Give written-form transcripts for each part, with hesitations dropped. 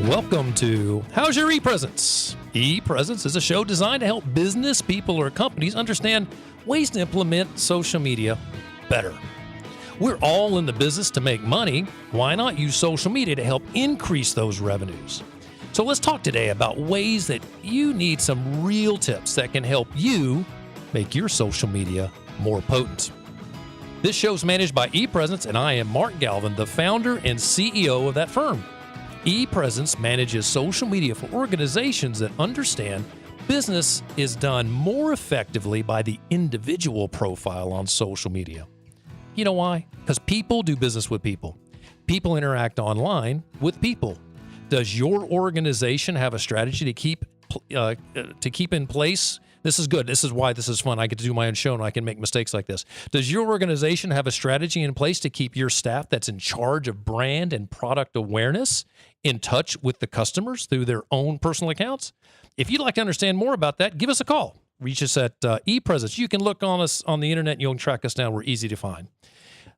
Welcome to How's Your ePresence? ePresence is a show designed to help business people or companies understand ways to implement social media better. We're all in the business to make money. Why not use social media to help increase those revenues? So let's talk today about ways that you need some real tips that can help you make your social media more potent. This show is managed by ePresence, and I am Mark Galvin, the founder and CEO of that firm. ePresence manages social media for organizations that understand business is done more effectively by the individual profile on social media. You know why? Because people do business with people. People interact online with people. Does your organization have a strategy to keep in place? This is good. This is why this is fun. I get to do my own show and I can make mistakes like this. Does your organization have a strategy in place to keep your staff that's in charge of brand and product awareness in touch with the customers through their own personal accounts? If you'd like to understand more about that, give us a call. Reach us at ePresence. You can look on us on the internet and you'll track us down. We're easy to find.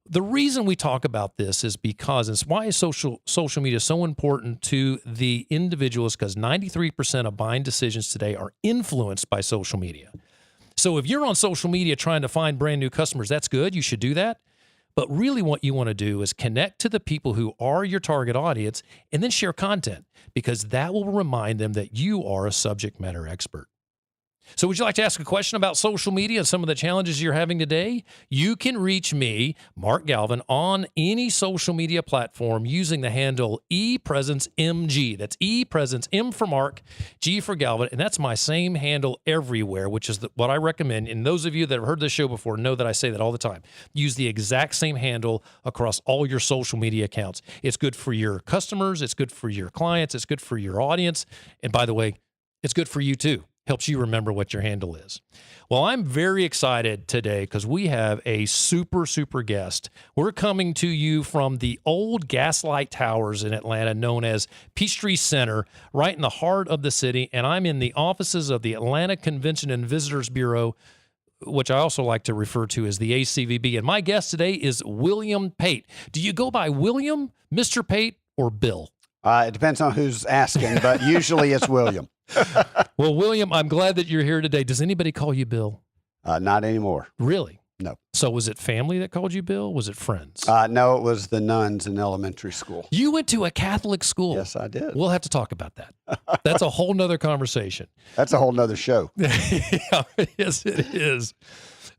The reason we talk about this is because it's why is social media so important to the individuals, because 93% of buying decisions today are influenced by social media. So if you're on social media trying to find brand new customers, that's good. You should do that. But really what you want to do is connect to the people who are your target audience and then share content, because that will remind them that you are a subject matter expert. So would you like to ask a question about social media and some of the challenges you're having today? You can reach me, Mark Galvin, on any social media platform using the handle ePresenceMG. That's ePresence, M for Mark, G for Galvin, and that's my same handle everywhere, which is what I recommend. And those of you that have heard this show before know that I say that all the time. Use the exact same handle across all your social media accounts. It's good for your customers. It's good for your clients. It's good for your audience. And by the way, it's good for you too. Helps you remember what your handle is. Well, I'm very excited today because we have a super guest. We're coming to you from the old Gaslight Towers in Atlanta, known as Peachtree Center, right in the heart of the city. And I'm in the offices of the Atlanta Convention and Visitors Bureau, which I also like to refer to as the ACVB. And my guest today is William Pate. Do you go by William, Mr. Pate, or Bill? It depends on who's asking, but usually it's William. Well, William, I'm glad that you're here today. Does anybody call you Bill? Not anymore. Really? No. So was it family that called you Bill? Was it friends? No, it was the nuns in elementary school. You went to a Catholic school. Yes, I did. We'll have to talk about that. That's a whole nother conversation. That's a whole nother show. Yeah, yes, it is.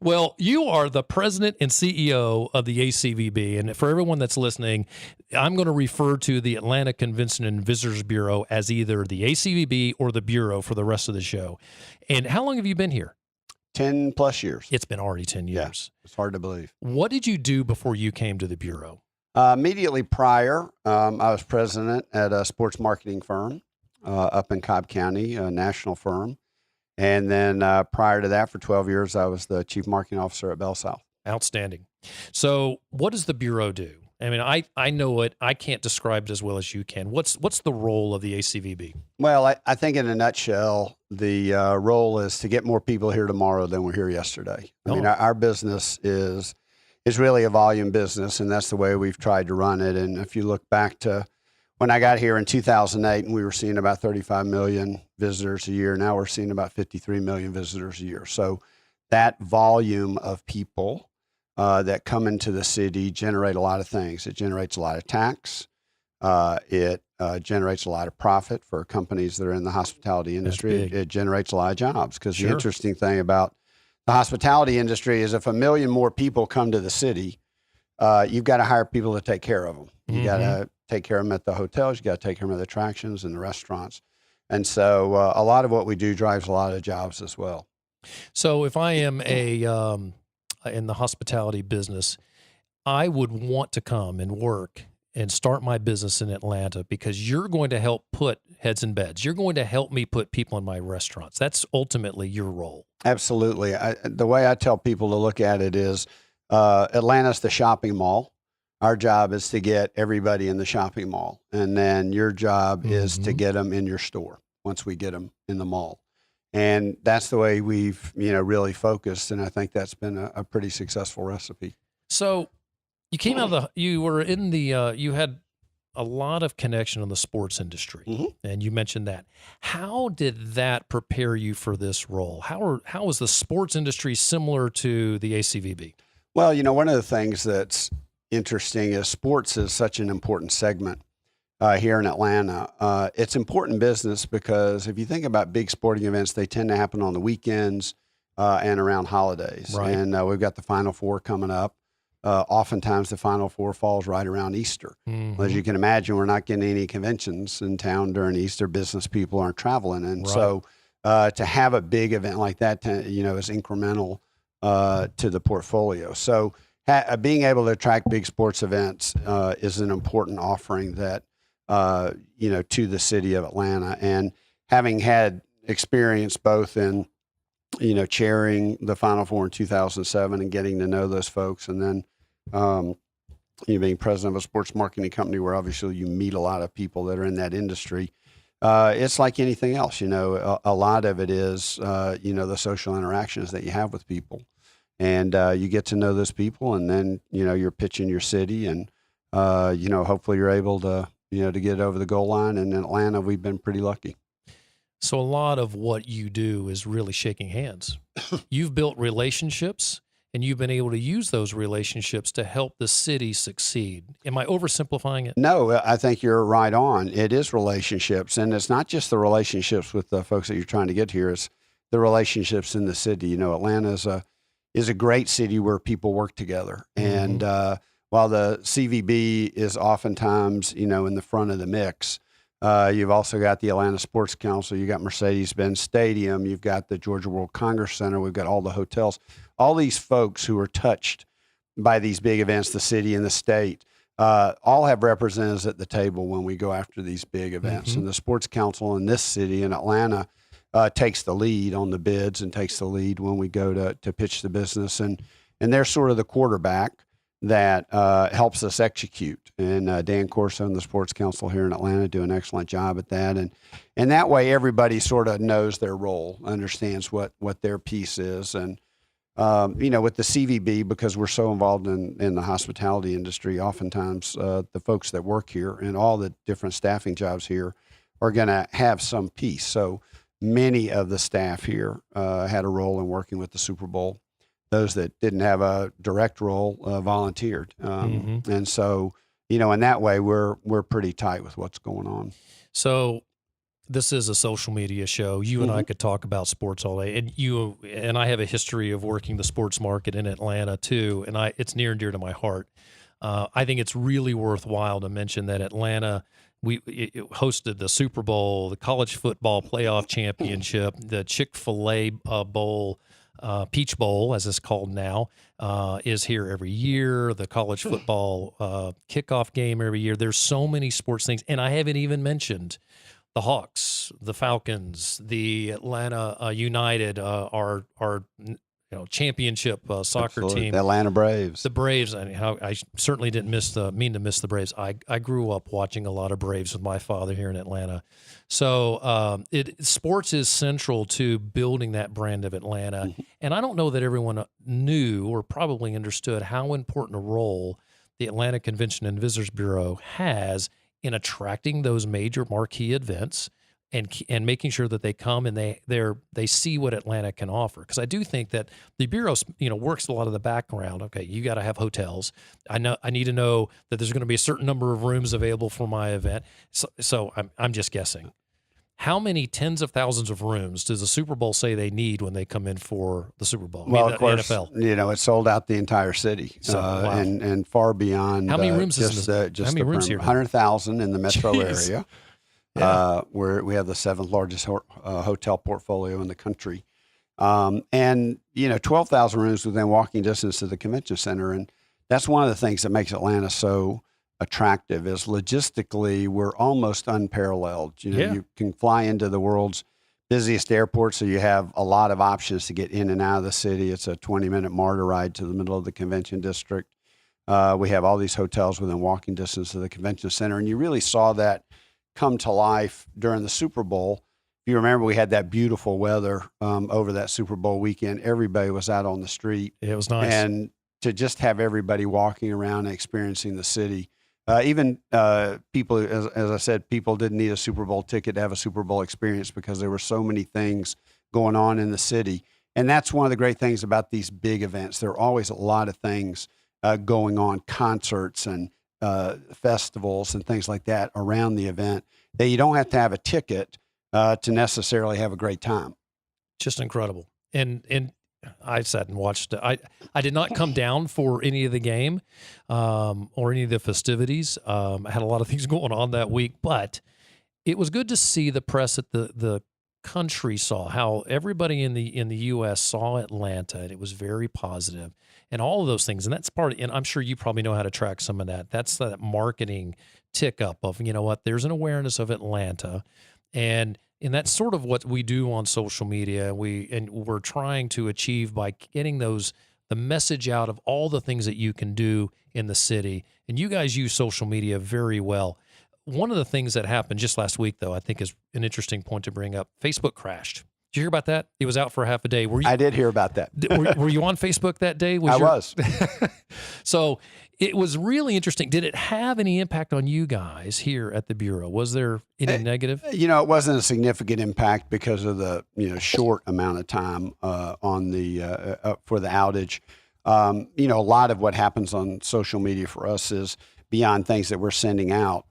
Well, you are the president and CEO of the ACVB. And for everyone that's listening, I'm going to refer to the Atlanta Convention and Visitors Bureau as either the ACVB or the Bureau for the rest of the show. And how long have you been here? 10 plus years. It's been already 10 years. Yeah, it's hard to believe. What did you do before you came to the Bureau? Immediately prior, I was president at a sports marketing firm up in Cobb County, a national firm. And then prior to that, for 12 years, I was the chief marketing officer at Bell South. Outstanding. So what does the Bureau do? I mean, I know it. I can't describe it as well as you can. What's the role of the ACVB? Well, I think in a nutshell, the role is to get more people here tomorrow than were here yesterday. I mean, our business is really a volume business, and that's the way we've tried to run it. And if you look back to when I got here in 2008, and we were seeing about 35 million visitors a year. Now we're seeing about 53 million visitors a year. So that volume of people that come into the city generate a lot of things. It generates a lot of tax. It generates a lot of profit for companies that are in the hospitality industry. It generates a lot of jobs, because the interesting thing about the hospitality industry is if 1 million more people come to the city, you've got to hire people to take care of them. You got to take care of them at the hotels. You got to take care of them at the attractions and the restaurants. And so a lot of what we do drives a lot of jobs as well. So if I am in the hospitality business, I would want to come and work and start my business in Atlanta, because you're going to help put heads in beds. You're going to help me put people in my restaurants. That's ultimately your role. Absolutely. The way I tell people to look at it is Atlanta's the shopping mall. Our job is to get everybody in the shopping mall. And then your job is to get them in your store once we get them in the mall. And that's the way we've, really focused. And I think that's been a pretty successful recipe. So you came out of you were in the, you had a lot of connection on the sports industry, Mm-hmm. and you mentioned that. How did that prepare you for this role? How is the sports industry similar to the ACVB? Well, one of the things that's interesting is sports is such an important segment here in Atlanta. It's important business because if you think about big sporting events, they tend to happen on the weekends and around holidays. Right. And we've got the Final Four coming up. Oftentimes the Final Four falls right around Easter. Mm-hmm. Well, as you can imagine, we're not getting any conventions in town during Easter. Business people aren't traveling. And Right. so to have a big event like that, is incremental to the portfolio. So being able to attract big sports events is an important offering that, to the city of Atlanta. And having had experience both in, chairing the Final Four in 2007 and getting to know those folks, and then, being president of a sports marketing company where obviously you meet a lot of people that are in that industry. It's like anything else, a lot of it is, the social interactions that you have with people. And you get to know those people, and then, you're pitching your city, and, hopefully you're able to, to get over the goal line. And in Atlanta, we've been pretty lucky. So a lot of what you do is really shaking hands. You've built relationships, and you've been able to use those relationships to help the city succeed. Am I oversimplifying it? No, I think you're right on. It is relationships, and it's not just the relationships with the folks that you're trying to get here. It's the relationships in the city. Atlanta is a great city where people work together. Mm-hmm. And while the CVB is oftentimes, in the front of the mix, you've also got the Atlanta Sports Council. You got Mercedes-Benz Stadium. You've got the Georgia World Congress Center. We've got all the hotels. All these folks who are touched by these big events, the city and the state, all have representatives at the table when we go after these big events. Mm-hmm. And the Sports Council in this city, in Atlanta, takes the lead on the bids and takes the lead when we go to pitch the business. And they're sort of the quarterback that helps us execute. And Dan Corso and the Sports Council here in Atlanta do an excellent job at that. And that way everybody sort of knows their role, understands what their piece is. And, with the CVB, because we're so involved in the hospitality industry, oftentimes the folks that work here and all the different staffing jobs here are going to have some piece. So many of the staff here had a role in working with the Super Bowl. Those that didn't have a direct role volunteered. Mm-hmm. And so, in that way, we're pretty tight with what's going on. So this is a social media show. You and I could talk about sports all day. And you and I have a history of working the sports market in Atlanta too. And it's near and dear to my heart. I think it's really worthwhile to mention that Atlanta, it hosted the Super Bowl, the college football playoff championship, the Chick-fil-A Bowl, Peach Bowl, as it's called now, is here every year. The college football kickoff game every year. There's so many sports things. And I haven't even mentioned the Hawks, the Falcons, the Atlanta United, our championship soccer Absolutely. team. The Atlanta Braves. The Braves. I certainly didn't mean to miss the Braves. I grew up watching a lot of Braves with my father here in Atlanta. So sports is central to building that brand of Atlanta. Mm-hmm. And I don't know that everyone knew or probably understood how important a role the Atlanta Convention and Visitors Bureau has in attracting those major marquee events and making sure that they come and they see what Atlanta can offer. Because I do think that the Bureau, works a lot of the background. Okay, you got to have hotels. I need to know that there's going to be a certain number of rooms available for my event. So I'm just guessing. How many tens of thousands of rooms does the Super Bowl say they need when they come in for the Super Bowl? Well, of course, NFL. It sold out the entire city, So, wow. and far beyond. How many rooms just how many rooms here? 100,000 in the metro Jeez. area. Yeah. Where we have the seventh largest hotel portfolio in the country, and 12,000 rooms within walking distance of the convention center, and that's one of the things that makes Atlanta so attractive. Is logistically we're almost unparalleled. You can fly into the world's busiest airport, so you have a lot of options to get in and out of the city. It's a 20-minute MARTA ride to the middle of the convention district. We have all these hotels within walking distance of the convention center, and you really saw that come to life during the Super Bowl. If you remember, we had that beautiful weather over that Super Bowl weekend. Everybody was out on the street. It was nice. And to just have everybody walking around and experiencing the city Even people, as I said, people didn't need a Super Bowl ticket to have a Super Bowl experience because there were so many things going on in the city. And that's one of the great things about these big events. There are always a lot of things going on, concerts and festivals and things like that around the event that you don't have to have a ticket to necessarily have a great time. Just incredible. And I sat and watched. I did not come down for any of the game or any of the festivities. I had a lot of things going on that week, but it was good to see the press at the country saw how everybody in the U.S. saw Atlanta, and it was very positive, and all of those things. And that's part. And I'm sure you probably know how to track some of that. That's that marketing tick up of, you know what, there's an awareness of Atlanta, and that's sort of what we do on social media. We're trying to achieve by getting the message out of all the things that you can do in the city. And you guys use social media very well. One of the things that happened just last week, though, I think is an interesting point to bring up. Facebook crashed. Did you hear about that? It was out for half a day. I did hear about that. Were you on Facebook that day? I was. So it was really interesting. Did it have any impact on you guys here at the Bureau? Was there any negative? It wasn't a significant impact because of the short amount of time on the for the outage. A lot of what happens on social media for us is beyond things that we're sending out.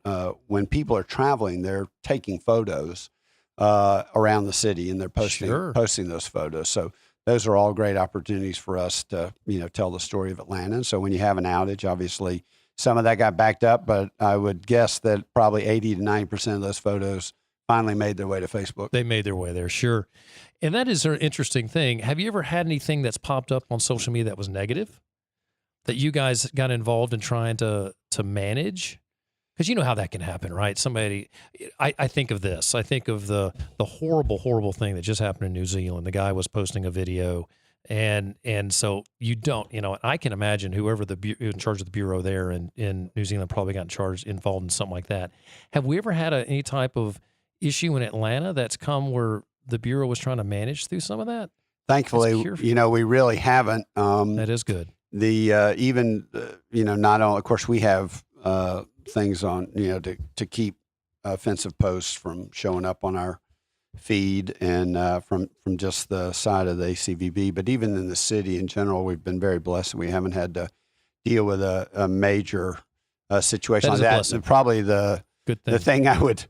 When people are traveling, they're taking photos around the city, and they're posting those photos. So those are all great opportunities for us to, tell the story of Atlanta. And so when you have an outage, obviously some of that got backed up, but I would guess that probably 80 to 90% of those photos finally made their way to Facebook. They made their way there, sure. And that is an interesting thing. Have you ever had anything that's popped up on social media that was negative that you guys got involved in trying to manage? Because you know how that can happen, right? I think of this. I think of the horrible, horrible thing that just happened in New Zealand. The guy was posting a video, and so you don't, I can imagine whoever in charge of the Bureau there in New Zealand probably got involved in something like that. Have we ever had any type of issue in Atlanta that's come where the Bureau was trying to manage through some of that? Thankfully, we really haven't. That is good. Not only, of course, we have things on, to keep offensive posts from showing up on our feed and from just the side of the ACVB. But even in the city in general, we've been very blessed. We haven't had to deal with a major situation like that. And probably the thing I would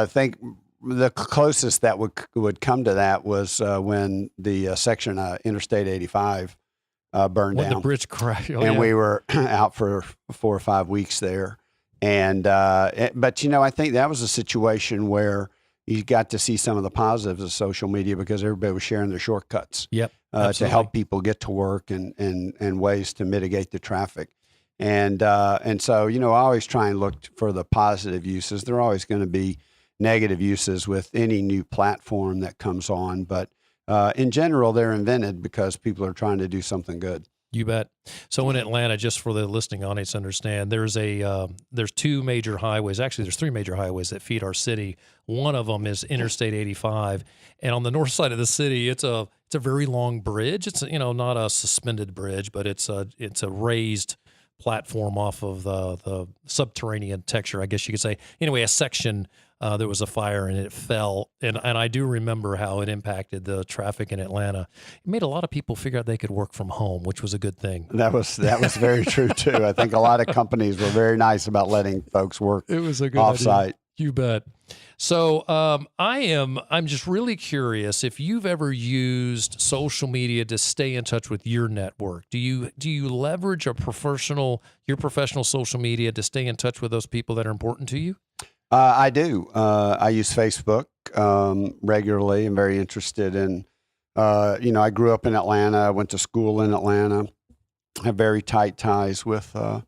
think the closest that would come to that was when the section Interstate 85 burned down. When the bridge crashed. And we were out for 4 or 5 weeks there. And, but I think that was a situation where you got to see some of the positives of social media because everybody was sharing their shortcuts to help people get to work and ways to mitigate the traffic. And so, I always try and look for the positive uses. There are always going to be negative uses with any new platform that comes on, but in general, they're invented because people are trying to do something good. You bet. So in Atlanta, just for the listening audience to understand, there's 2 major highways. Actually, there's 3 major highways that feed our city. One of them is Interstate 85, and on the north side of the city, it's a very long bridge. It's not a suspended bridge, but it's a raised platform off of the subterranean texture, I guess you could say. Anyway, a section. There was a fire and it fell. And I do remember how it impacted the traffic in Atlanta. It made a lot of people figure out they could work from home, which was a good thing. That was very true too. I think a lot of companies were very nice about letting folks work offsite. You bet. So I'm just really curious if you've ever used social media to stay in touch with your network. Do you leverage your professional social media to stay in touch with those people that are important to you? I do. I use Facebook regularly. I'm very interested in, I grew up in Atlanta. I went to school in Atlanta. I have very tight ties with a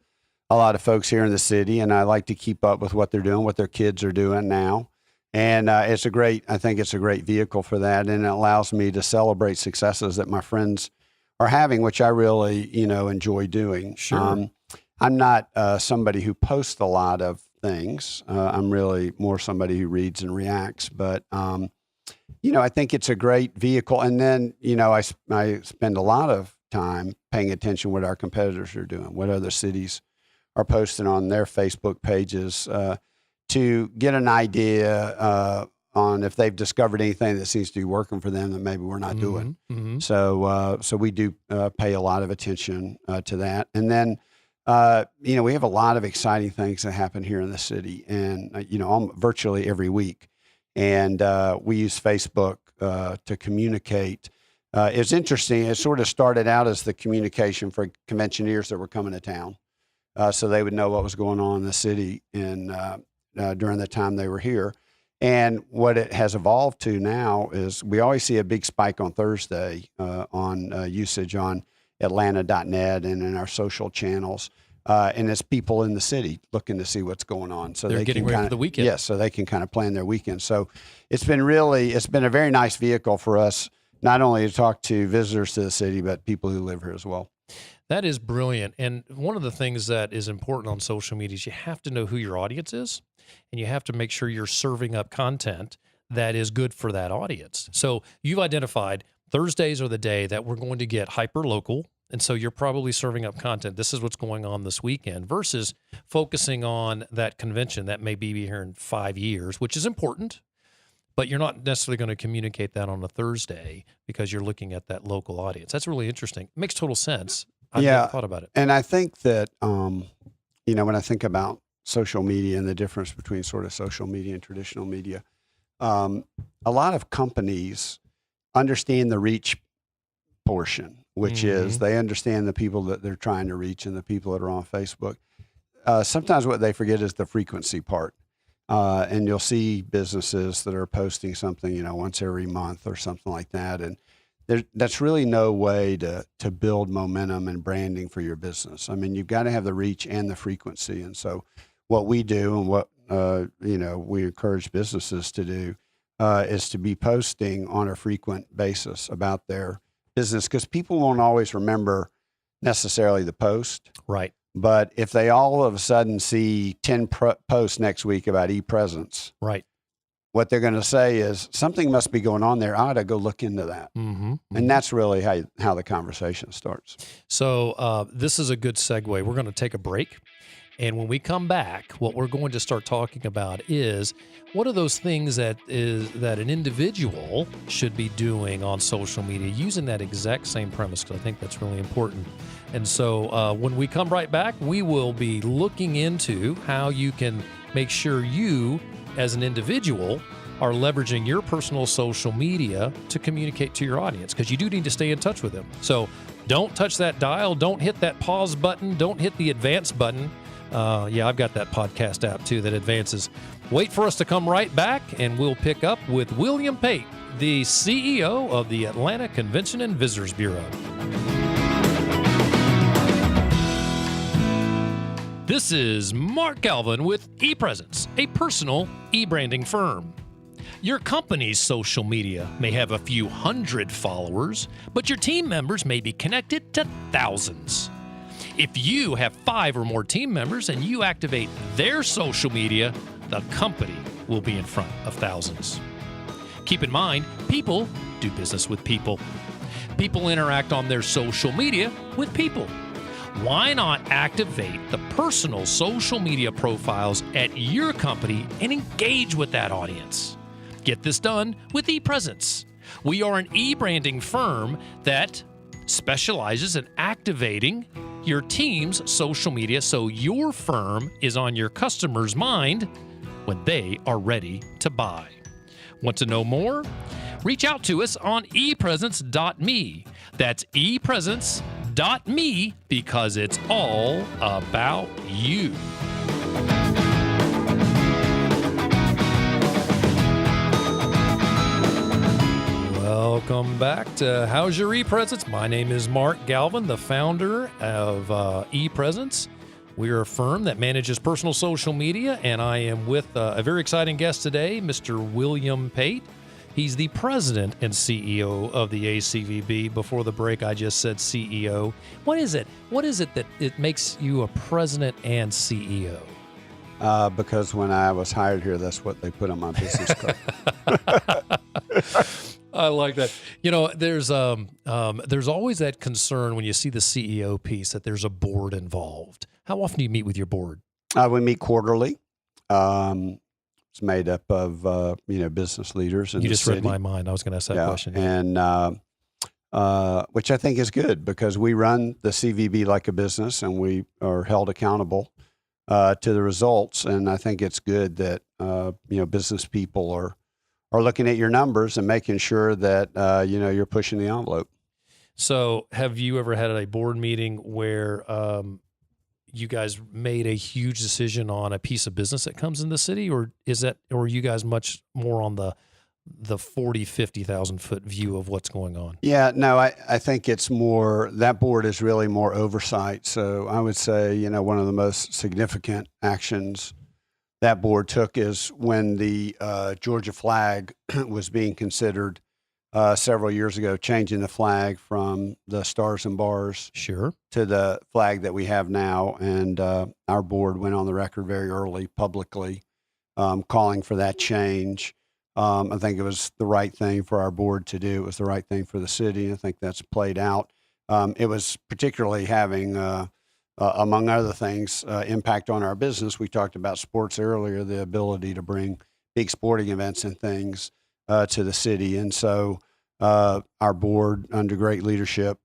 lot of folks here in the city, and I like to keep up with what they're doing, what their kids are doing now. And I think it's a great vehicle for that, and it allows me to celebrate successes that my friends are having, which I really, enjoy doing. Sure. I'm not somebody who posts a lot of things. I'm really more somebody who reads and reacts, but I think it's a great vehicle. And then, I spend a lot of time paying attention what our competitors are doing, what other cities are posting on their Facebook pages to get an idea on if they've discovered anything that seems to be working for them that maybe we're not doing. Mm-hmm. So we do pay a lot of attention to that. And then, we have a lot of exciting things that happen here in the city, and virtually every week. And we use Facebook to communicate. It's interesting. It sort of started out as the communication for conventioneers that were coming to town, so they would know what was going on in the city during the time they were here. And what it has evolved to now is we always see a big spike on Thursday on usage on Atlanta.net and in our social channels. And it's people in the city looking to see what's going on. So they're getting ready for the weekend. Yes, so they can kind of plan their weekend. So it's been a very nice vehicle for us, not only to talk to visitors to the city, but people who live here as well. That is brilliant. And one of the things that is important on social media is you have to know who your audience is, and you have to make sure you're serving up content that is good for that audience. So you've identified Thursdays are the day that we're going to get hyper-local, and so you're probably serving up content. This is what's going on this weekend versus focusing on that convention that may be here in 5 years, which is important, but you're not necessarily going to communicate that on a Thursday because you're looking at that local audience. That's really interesting. It makes total sense. I've never thought about it. And I think that, when I think about social media and the difference between sort of social media and traditional media, a lot of companies understand the reach portion, which is they understand the people that they're trying to reach and the people that are on Facebook. Sometimes what they forget is the frequency part. And you'll see businesses that are posting something, once every month or something like that. And that's really no way to build momentum and branding for your business. I mean, you've got to have the reach and the frequency. And so what we do and what, we encourage businesses to do is to be posting on a frequent basis about their business, because people won't always remember necessarily the post. Right. But if they all of a sudden see 10 posts next week about ePresence, right, what they're going to say is something must be going on there. I ought to go look into that. And that's really how the conversation starts. So this is a good segue. We're going to take a break. And when we come back, what we're going to start talking about is what are those things that an individual should be doing on social media using that exact same premise, because I think that's really important. And so when we come right back, we will be looking into how you can make sure you, as an individual, are leveraging your personal social media to communicate to your audience, because you do need to stay in touch with them. So don't touch that dial. Don't hit that pause button. Don't hit the advance button. I've got that podcast app too that advances. Wait for us to come right back, and we'll pick up with William Pate, the CEO of the Atlanta Convention and Visitors Bureau. This is Mark Galvin with ePresence, a personal e-branding firm. Your company's social media may have a few hundred followers, but your team members may be connected to thousands. If you have 5 or more team members and you activate their social media, the company will be in front of thousands. Keep in mind, people do business with people. People interact on their social media with people. Why not activate the personal social media profiles at your company and engage with that audience? Get this done with ePresence. We are an e-branding firm that specializes in activating your team's social media so your firm is on your customer's mind when they are ready to buy. Want to know more? Reach out to us on ePresence.me. That's ePresence.me, because it's all about you. Welcome back to How's Your ePresence? My name is Mark Galvin, the founder of ePresence. We are a firm that manages personal social media, and I am with a very exciting guest today, Mr. William Pate. He's the president and CEO of the ACVB. Before the break, I just said CEO. What is it? What is it that it makes you a president and CEO? Because when I was hired here, that's what they put on my business card. I like that. There's always that concern when you see the CEO piece that there's a board involved. How often do you meet with your board? We meet quarterly. It's made up of, business leaders in You the just city. read my mind. I was going to ask that question. And which I think is good because we run the CVB like a business and we are held accountable to the results. And I think it's good that, business people are looking at your numbers and making sure that, you're pushing the envelope. So have you ever had a board meeting where you guys made a huge decision on a piece of business that comes in the city, or are you guys much more on the 40, 50,000 foot view of what's going on? Yeah, no, I think it's more, that board is really more oversight. So I would say, one of the most significant actions that board took is when the Georgia flag was being considered several years ago, changing the flag from the stars and bars Sure. to the flag that we have now. And our board went on the record very early publicly calling for that change. I think it was the right thing for our board to do. It was the right thing for the city. I think that's played out. It was particularly having, among other things, impact on our business. We talked about sports earlier, the ability to bring big sporting events and things to the city. And so our board, under great leadership,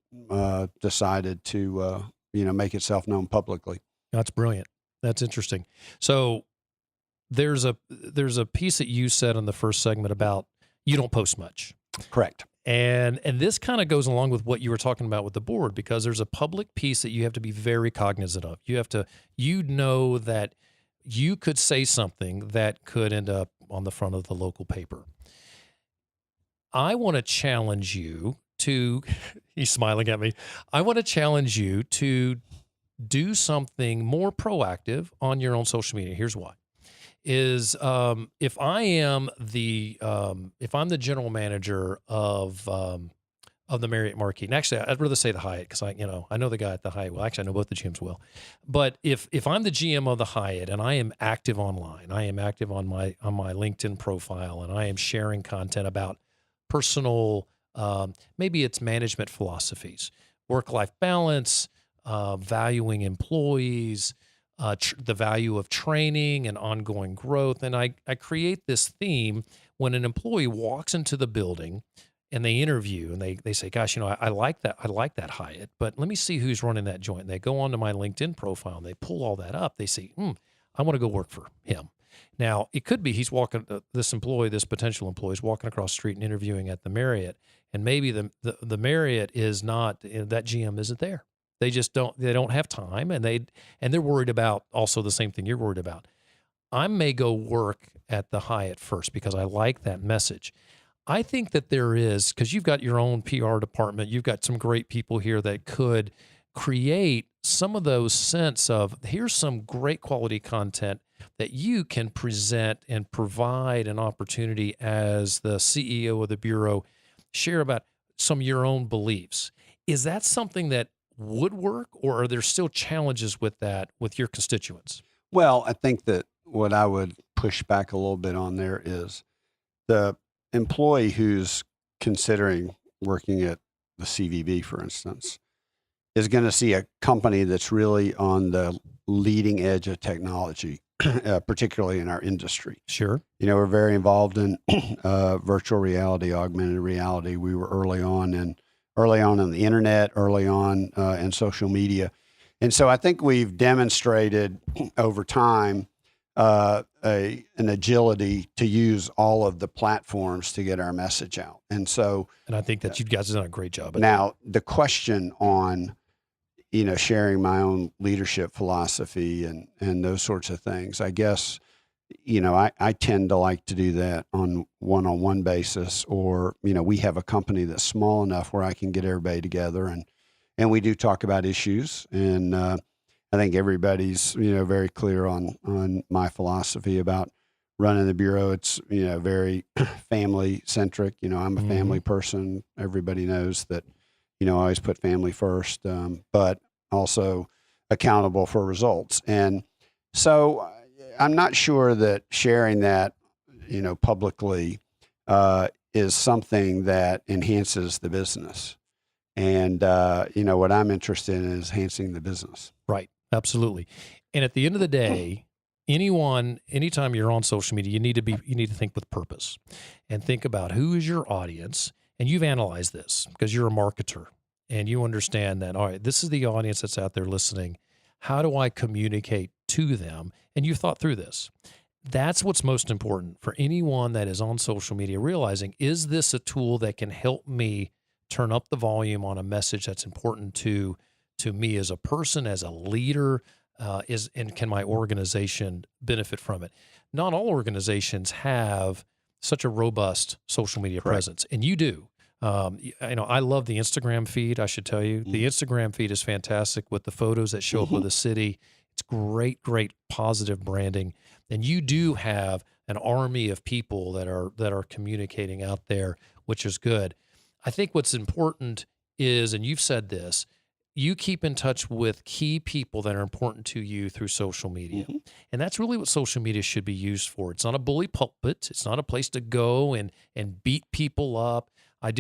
decided to, make itself known publicly. That's brilliant. That's interesting. So there's a piece that you said in the first segment about you don't post much. Correct. And this kind of goes along with what you were talking about with the board, because there's a public piece that you have to be very cognizant of. You have to, that you could say something that could end up on the front of the local paper. I want to challenge you to, he's smiling at me. I want to challenge you to do something more proactive on your own social media. Here's why. If I'm the general manager of the Marriott Marquis, and actually I'd rather say the Hyatt because I know the guy at the Hyatt. Well, actually I know both the GMs well, but if I'm the GM of the Hyatt and I am active online, I am active on my LinkedIn profile, and I am sharing content about personal, maybe it's management philosophies, work-life balance, valuing employees, the value of training and ongoing growth. And I create this theme when an employee walks into the building and they interview and they say, gosh, I like that Hyatt, but let me see who's running that joint. And they go onto my LinkedIn profile and they pull all that up. They say, I want to go work for him. Now, it could be he's walking, this potential employee is walking across the street and interviewing at the Marriott, and maybe the Marriott is not, that GM isn't there. They just don't have time, and they're worried about also the same thing you're worried about. I may go work at the Hyatt first because I like that message. I think that there is, because you've got your own PR department, you've got some great people here that could create some of those sense of, here's some great quality content that you can present and provide an opportunity as the CEO of the Bureau, share about some of your own beliefs. Is that something that would work, or are there still challenges with that with your constituents? Well, I think that what I would push back a little bit on there is the employee who's considering working at the CVB, for instance, is going to see a company that's really on the leading edge of technology, particularly in our industry. Sure. We're very involved in virtual reality, augmented reality. We were early on in the internet, early on in social media. And so I think we've demonstrated over time an agility to use all of the platforms to get our message out. And I think that you guys have done a great job. Now, the question on, sharing my own leadership philosophy and those sorts of things, I guess, I tend to like to do that on one-on-one basis, or, we have a company that's small enough where I can get everybody together and we do talk about issues. And I think everybody's, very clear on my philosophy about running the Bureau. It's, very family centric. I'm a family person. Everybody knows that, I always put family first, but also accountable for results. And so I'm not sure that sharing that, publicly is something that enhances the business. And, what I'm interested in is enhancing the business. Right. Absolutely. And at the end of the day, anytime you're on social media, you need to think with purpose and think about who is your audience. And you've analyzed this because you're a marketer and you understand that, all right, this is the audience that's out there listening. How do I communicate to them? And you've thought through this. That's what's most important for anyone that is on social media, realizing, is this a tool that can help me turn up the volume on a message that's important to me as a person, as a leader, and can my organization benefit from it? Not all organizations have such a robust social media presence, and you do. I love the Instagram feed. I should tell you, the Instagram feed is fantastic with the photos that show up with the city. It's great positive branding, and you do have an army of people that are communicating out there, which is good. I think what's important is, and you've said this, you keep in touch with key people that are important to you through social media. And that's really what social media should be used for. It's not a bully pulpit. It's not a place to go and beat people up. I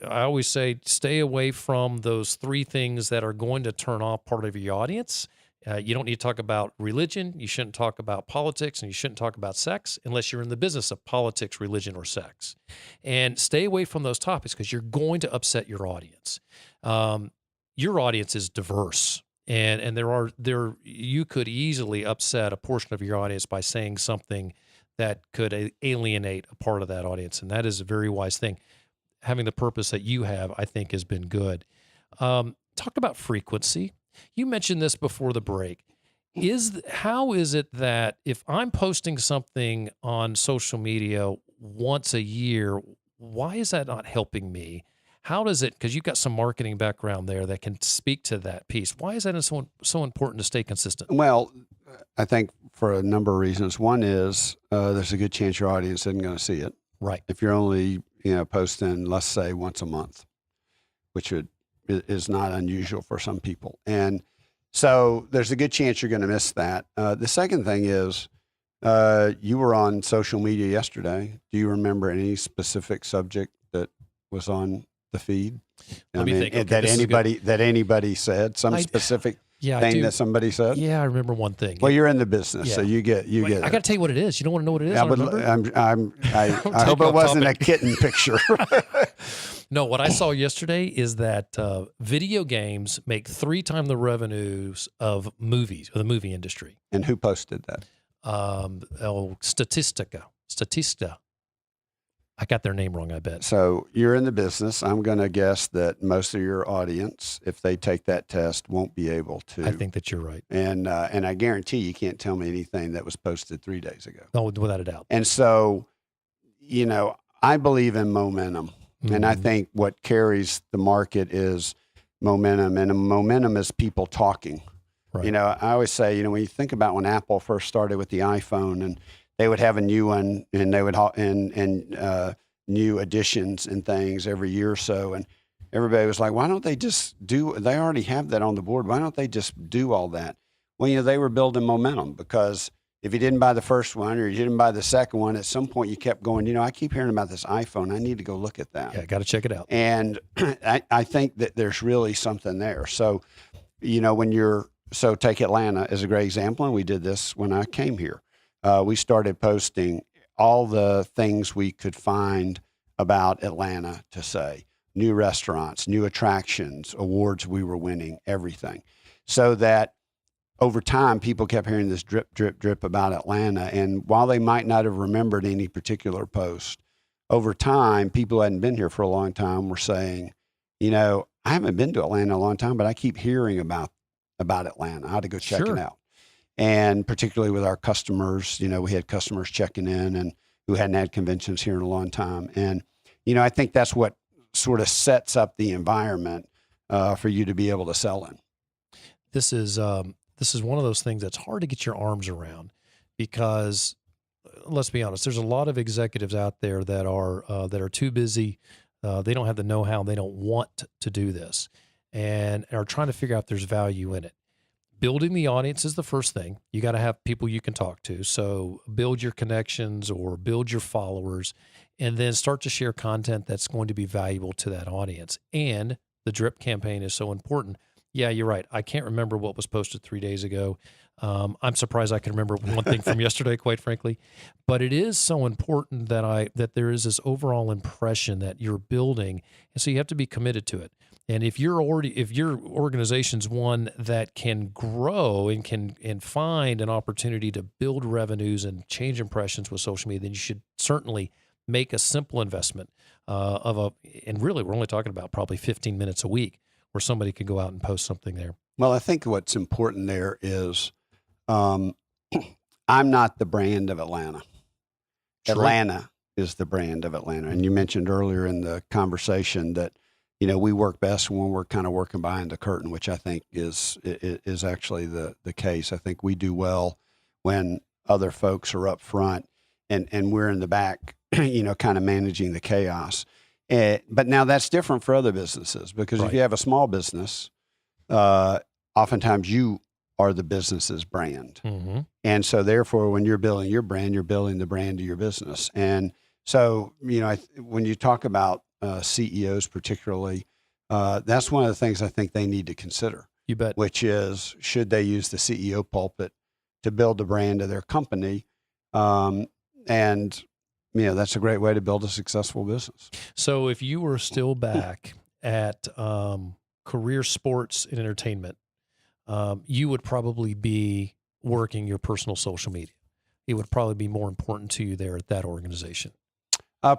always say, stay away from those three things that are going to turn off part of your audience. You don't need to talk about religion. You shouldn't talk about politics, and you shouldn't talk about sex unless you're in the business of politics, religion, or sex. And stay away from those topics because you're going to upset your audience. Your audience is diverse, and you could easily upset a portion of your audience by saying something that could alienate a part of that audience, and that is a very wise thing. Having the purpose that you have, I think, has been good. Talk about frequency. You mentioned this before the break. How is it that if I'm posting something on social media once a year, why is that not helping me? How does it, because you've got some marketing background there that can speak to that piece. Why is that so important to stay consistent? Well, I think for a number of reasons. One is there's a good chance your audience isn't going to see it. Right. If you're only posting, let's say, once a month, which is not unusual for some people. And so there's a good chance you're going to miss that. The second thing is you were on social media yesterday. Do you remember any specific subject that was on the feed? Let me think. Okay, that anybody said specific thing that somebody said? Yeah, I remember one thing. Well, you're in the business, so you get it. I got to tell you what it is. You don't want to know what it is? Yeah, I hope it wasn't a kitten picture. No, what I saw yesterday is that video games make 3 times the revenues of movies, or the movie industry. And who posted that? Statista. I got their name wrong, I bet. So you're in the business. I'm going to guess that most of your audience, if they take that test, won't be able to. I think that you're right. And I guarantee you can't tell me anything that was posted 3 days ago. No, without a doubt. And so, I believe in momentum. Mm-hmm. And I think what carries the market is momentum. And momentum is people talking. Right. I always say, when you think about when Apple first started with the iPhone, and they would have a new one, and they would new additions and things every year or so, and everybody was like, "Why don't they just do? They already have that on the board. Why don't they just do all that?" Well, they were building momentum, because if you didn't buy the first one or you didn't buy the second one, at some point you kept going, I keep hearing about this iPhone. I need to go look at that. Yeah, got to check it out. And I think that there's really something there. So, so take Atlanta as a great example, and we did this when I came here. We started posting all the things we could find about Atlanta to say, new restaurants, new attractions, awards we were winning, everything. So that over time, people kept hearing this drip, drip, drip about Atlanta. And while they might not have remembered any particular post, over time, people who hadn't been here for a long time were saying, I haven't been to Atlanta in a long time, but I keep hearing about Atlanta. I ought to go check it out. And particularly with our customers, we had customers checking in and who hadn't had conventions here in a long time. And, I think that's what sort of sets up the environment for you to be able to sell in. This is one of those things that's hard to get your arms around, because let's be honest, there's a lot of executives out there that are too busy. They don't have the know-how. They don't want to do this, and are trying to figure out if there's value in it. Building the audience is the first thing. You got to have people you can talk to. So build your connections or build your followers, and then start to share content that's going to be valuable to that audience. And the drip campaign is so important. Yeah, you're right. I can't remember what was posted 3 days ago. I'm surprised I can remember one thing from yesterday, quite frankly. But it is so important that there is this overall impression that you're building, and so you have to be committed to it. And if your organization's one that can grow and find an opportunity to build revenues and change impressions with social media, then you should certainly make a simple investment and really we're only talking about probably 15 minutes a week where somebody could go out and post something there. Well, I think what's important there is I'm not the brand of Atlanta. True. Atlanta is the brand of Atlanta. And you mentioned earlier in the conversation that, you know, we work best when we're kind of working behind the curtain, which I think is actually the case. I think we do well when other folks are up front and we're in the back, you know, kind of managing the chaos. But now that's different for other businesses because if you have a small business, oftentimes you are the business's brand. Mm-hmm. And so therefore, when you're building your brand, you're building the brand of your business. And so, you know, when you talk about CEOs particularly, that's one of the things I think they need to consider. You bet. Which is, should they use the CEO pulpit to build the brand of their company? And, you know, that's a great way to build a successful business. So if you were still back at career sports and entertainment, you would probably be working your personal social media. It would probably be more important to you there at that organization.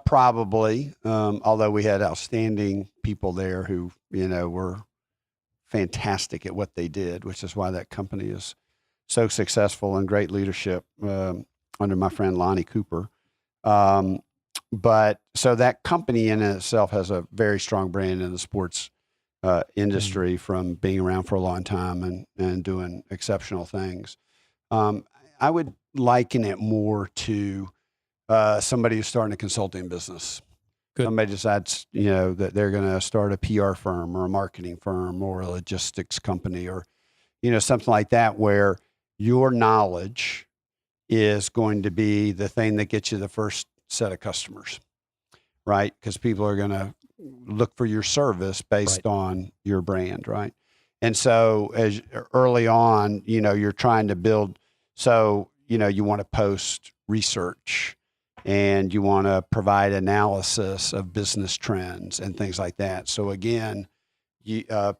Probably, although we had outstanding people there who, you know, were fantastic at what they did, which is why that company is so successful and great leadership under my friend Lonnie Cooper. But so that company in itself has a very strong brand in the sports industry from being around for a long time and doing exceptional things. I would liken it more to somebody who's starting a consulting business. Good. Somebody decides, you know, that they're going to start a PR firm or a marketing firm or a logistics company or, you know, something like that, where your knowledge is going to be the thing that gets you the first set of customers, right? Because people are going to look for your service based on your brand, right? And so as early on, you know, you're trying to build, so, you know, you want to post research and you want to provide analysis of business trends and things like that. So again,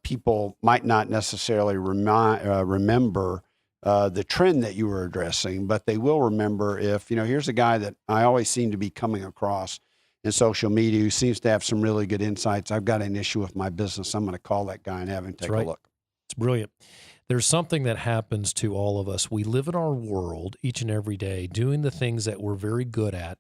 people might not necessarily remember the trend that you were addressing, but they will remember if, you know, here's a guy that I always seem to be coming across in social media who seems to have some really good insights. I've got an issue with my business. I'm going to call that guy and have him take a look. It's brilliant. There's something that happens to all of us. We live in our world each and every day doing the things that we're very good at.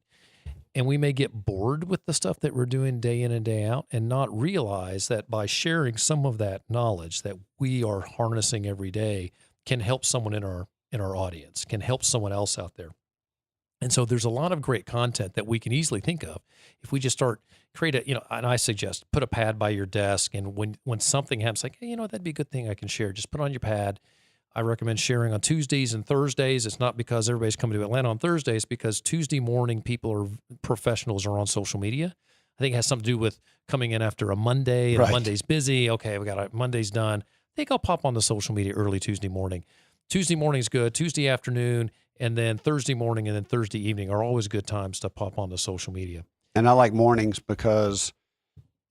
And we may get bored with the stuff that we're doing day in and day out and not realize that by sharing some of that knowledge that we are harnessing every day can help someone in our audience, can help someone else out there. And so there's a lot of great content that we can easily think of if we just create a, you know, and I suggest put a pad by your desk. And when something happens, like, hey, you know, that'd be a good thing I can share. Just put it on your pad. I recommend sharing on Tuesdays and Thursdays. It's not because everybody's coming to Atlanta on Thursdays, because Tuesday morning professionals are on social media. I think it has something to do with coming in after a Monday and Monday's busy. Okay, Monday's done. I think I'll pop on the social media early Tuesday morning. Tuesday morning's good. Tuesday afternoon, and then Thursday morning and then Thursday evening are always good times to pop on the social media. And I like mornings because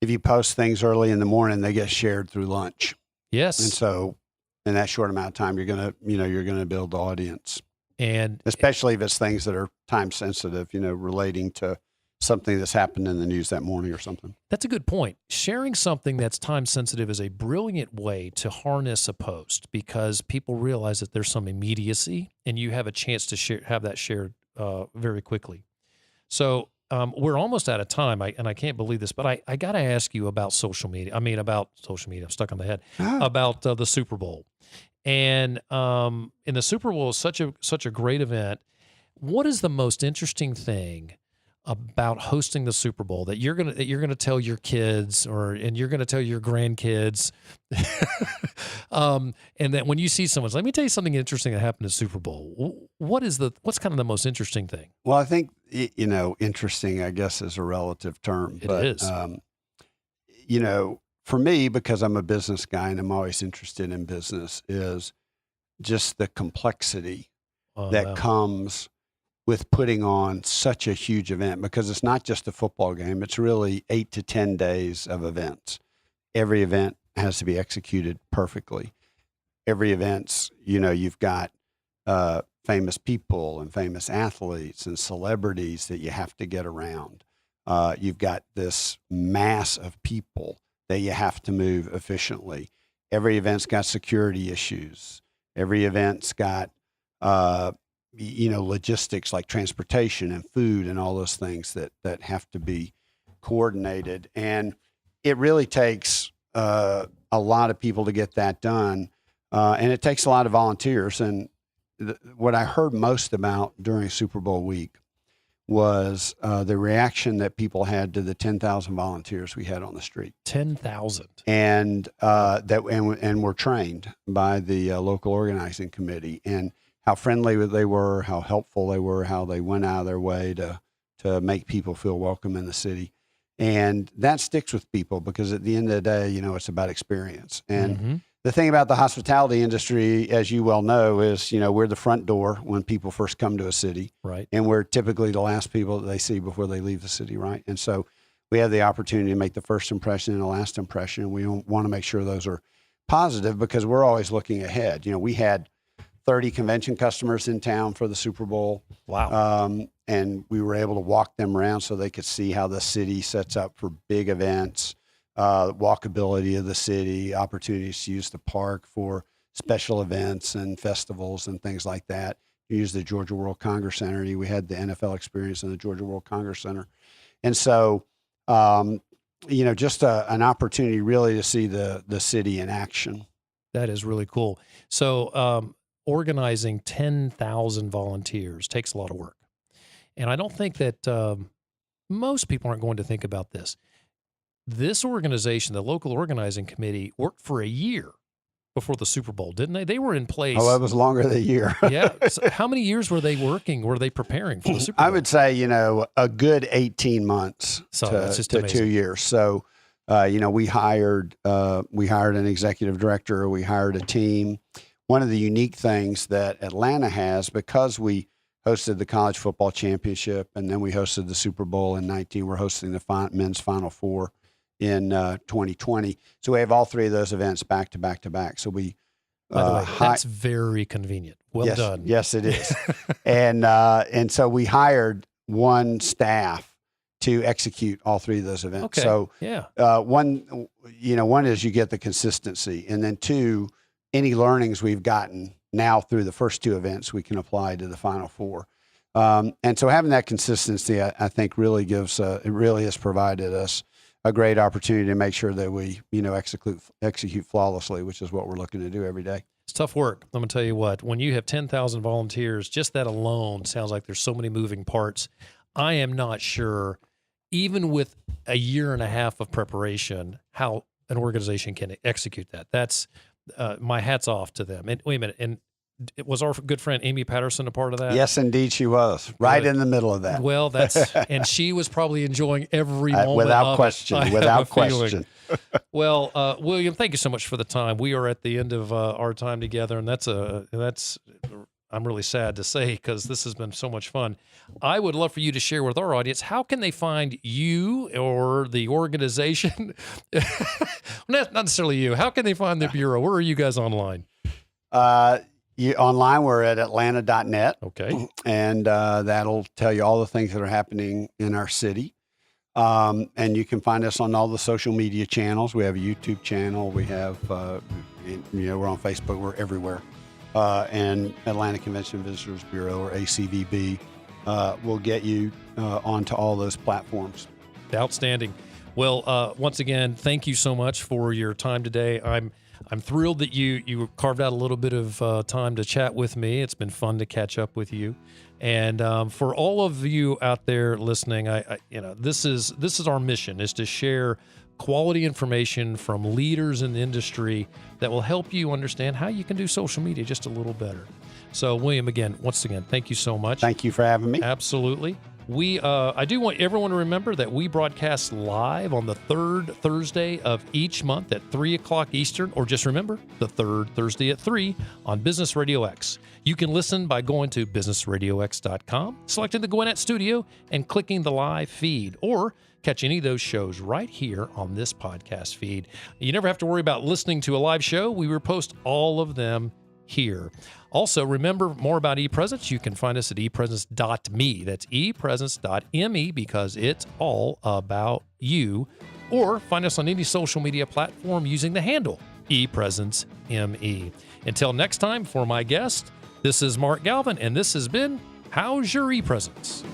if you post things early in the morning, they get shared through lunch. Yes. And so in that short amount of time, you're going to build the audience. And especially if it's things that are time sensitive, you know, relating to something that's happened in the news that morning or something. That's a good point. Sharing something that's time sensitive is a brilliant way to harness a post, because people realize that there's some immediacy and you have a chance to have that shared very quickly. So we're almost out of time, and I can't believe this, but I got to ask you about social media. About social media. I'm stuck on the head. About the Super Bowl. And the Super Bowl is such a great event. What is the most interesting thing about hosting the Super Bowl that you're gonna tell your kids and you're gonna tell your grandkids, and that when you see someone, let me tell you something interesting that happened at Super Bowl. What's kind of the most interesting thing? Well, I think, you know, interesting, I guess, is a relative term. It is. You know, for me, because I'm a business guy and I'm always interested in business, is just the complexity that comes with putting on such a huge event, because it's not just a football game. It's really 8 to 10 days of events. Every event has to be executed perfectly. Every event's, you've got famous people and famous athletes and celebrities that you have to get around. You've got this mass of people that you have to move efficiently. Every event's got security issues. Every event's got, logistics like transportation and food and all those things that have to be coordinated. And it really takes a lot of people to get that done. And it takes a lot of volunteers. And what I heard most about during Super Bowl week was the reaction that people had to the 10,000 volunteers we had on the street. 10,000. And and were trained by the local organizing committee, and how friendly they were, how helpful they were, how they went out of their way to make people feel welcome in the city. And that sticks with people, because at the end of the day, it's about experience. And the thing about the hospitality industry, as you well know, is, we're the front door when people first come to a city. Right. And we're typically the last people that they see before they leave the city, right? And so we have the opportunity to make the first impression and the last impression. And we want to make sure those are positive, because we're always looking ahead. We had 30 convention customers in town for the Super Bowl. Wow. And we were able to walk them around so they could see how the city sets up for big events. Walkability of the city, opportunities to use the park for special events and festivals and things like that. You use the Georgia World Congress Center. We had the NFL experience in the Georgia World Congress Center. And so, just an opportunity really to see the city in action. That is really cool. So organizing 10,000 volunteers takes a lot of work. And I don't think that most people aren't going to think about this. This organization, the local organizing committee, worked for a year before the Super Bowl, didn't they? They were in place. Oh, it was longer than a year. Yeah. So how many years were they working? Were they preparing for the Super Bowl? I would say, a good 18 months to 2 years. So, we hired an executive director. We hired a team. One of the unique things that Atlanta has, because we hosted the college football championship and then we hosted the Super Bowl in 19, we're hosting the men's Final Four in 2020. So we have all three of those events back to back to back. So we, by the way, that's very convenient. Well done. Yes, it is. and so we hired one staff to execute all three of those events. Okay. So yeah. One is you get the consistency, and then two, any learnings we've gotten now through the first two events, we can apply to the Final Four. And so having that consistency, I think really it really has provided us a great opportunity to make sure that we, execute flawlessly, which is what we're looking to do every day. It's tough work. I'm going to tell you what, when you have 10,000 volunteers, just that alone sounds like there's so many moving parts. I am not sure, even with a year and a half of preparation, how an organization can execute that. That's my hat's off to them. And wait a minute. And was our good friend Amy Patterson a part of that? Yes, indeed she was. Right in the middle of that. Well, and she was probably enjoying every moment without of question. it, Without question. Well, William, thank you so much for the time. We are at the end of our time together, and that's I'm really sad to say, because this has been so much fun. I would love for you to share with our audience, how can they find you or the organization? Not necessarily you. How can they find the Bureau? Where are you guys online? Online, we're at atlanta.net. Okay. And that'll tell you all the things that are happening in our city. And you can find us on all the social media channels. We have a YouTube channel. We have, we're on Facebook. We're everywhere. And Atlanta Convention Visitors Bureau, or ACVB, will get you onto all those platforms. Outstanding. Well, once again, thank you so much for your time today. I'm thrilled that you carved out a little bit of time to chat with me. It's been fun to catch up with you. And for all of you out there listening, this is our mission, is to share quality information from leaders in the industry that will help you understand how you can do social media just a little better. So, William, once again, thank you so much. Thank you for having me. Absolutely. I do want everyone to remember that we broadcast live on the third Thursday of each month at 3 o'clock Eastern, or just remember, the third Thursday at 3 on Business Radio X. You can listen by going to businessradiox.com, selecting the Gwinnett Studio, and clicking the live feed, or catch any of those shows right here on this podcast feed. You never have to worry about listening to a live show. We repost all of them here. Also, remember more about ePresence. You can find us at ePresence.me. That's ePresence.me, because it's all about you. Or find us on any social media platform using the handle ePresenceME. Until next time, for my guest, this is Mark Galvin, and this has been How's Your ePresence?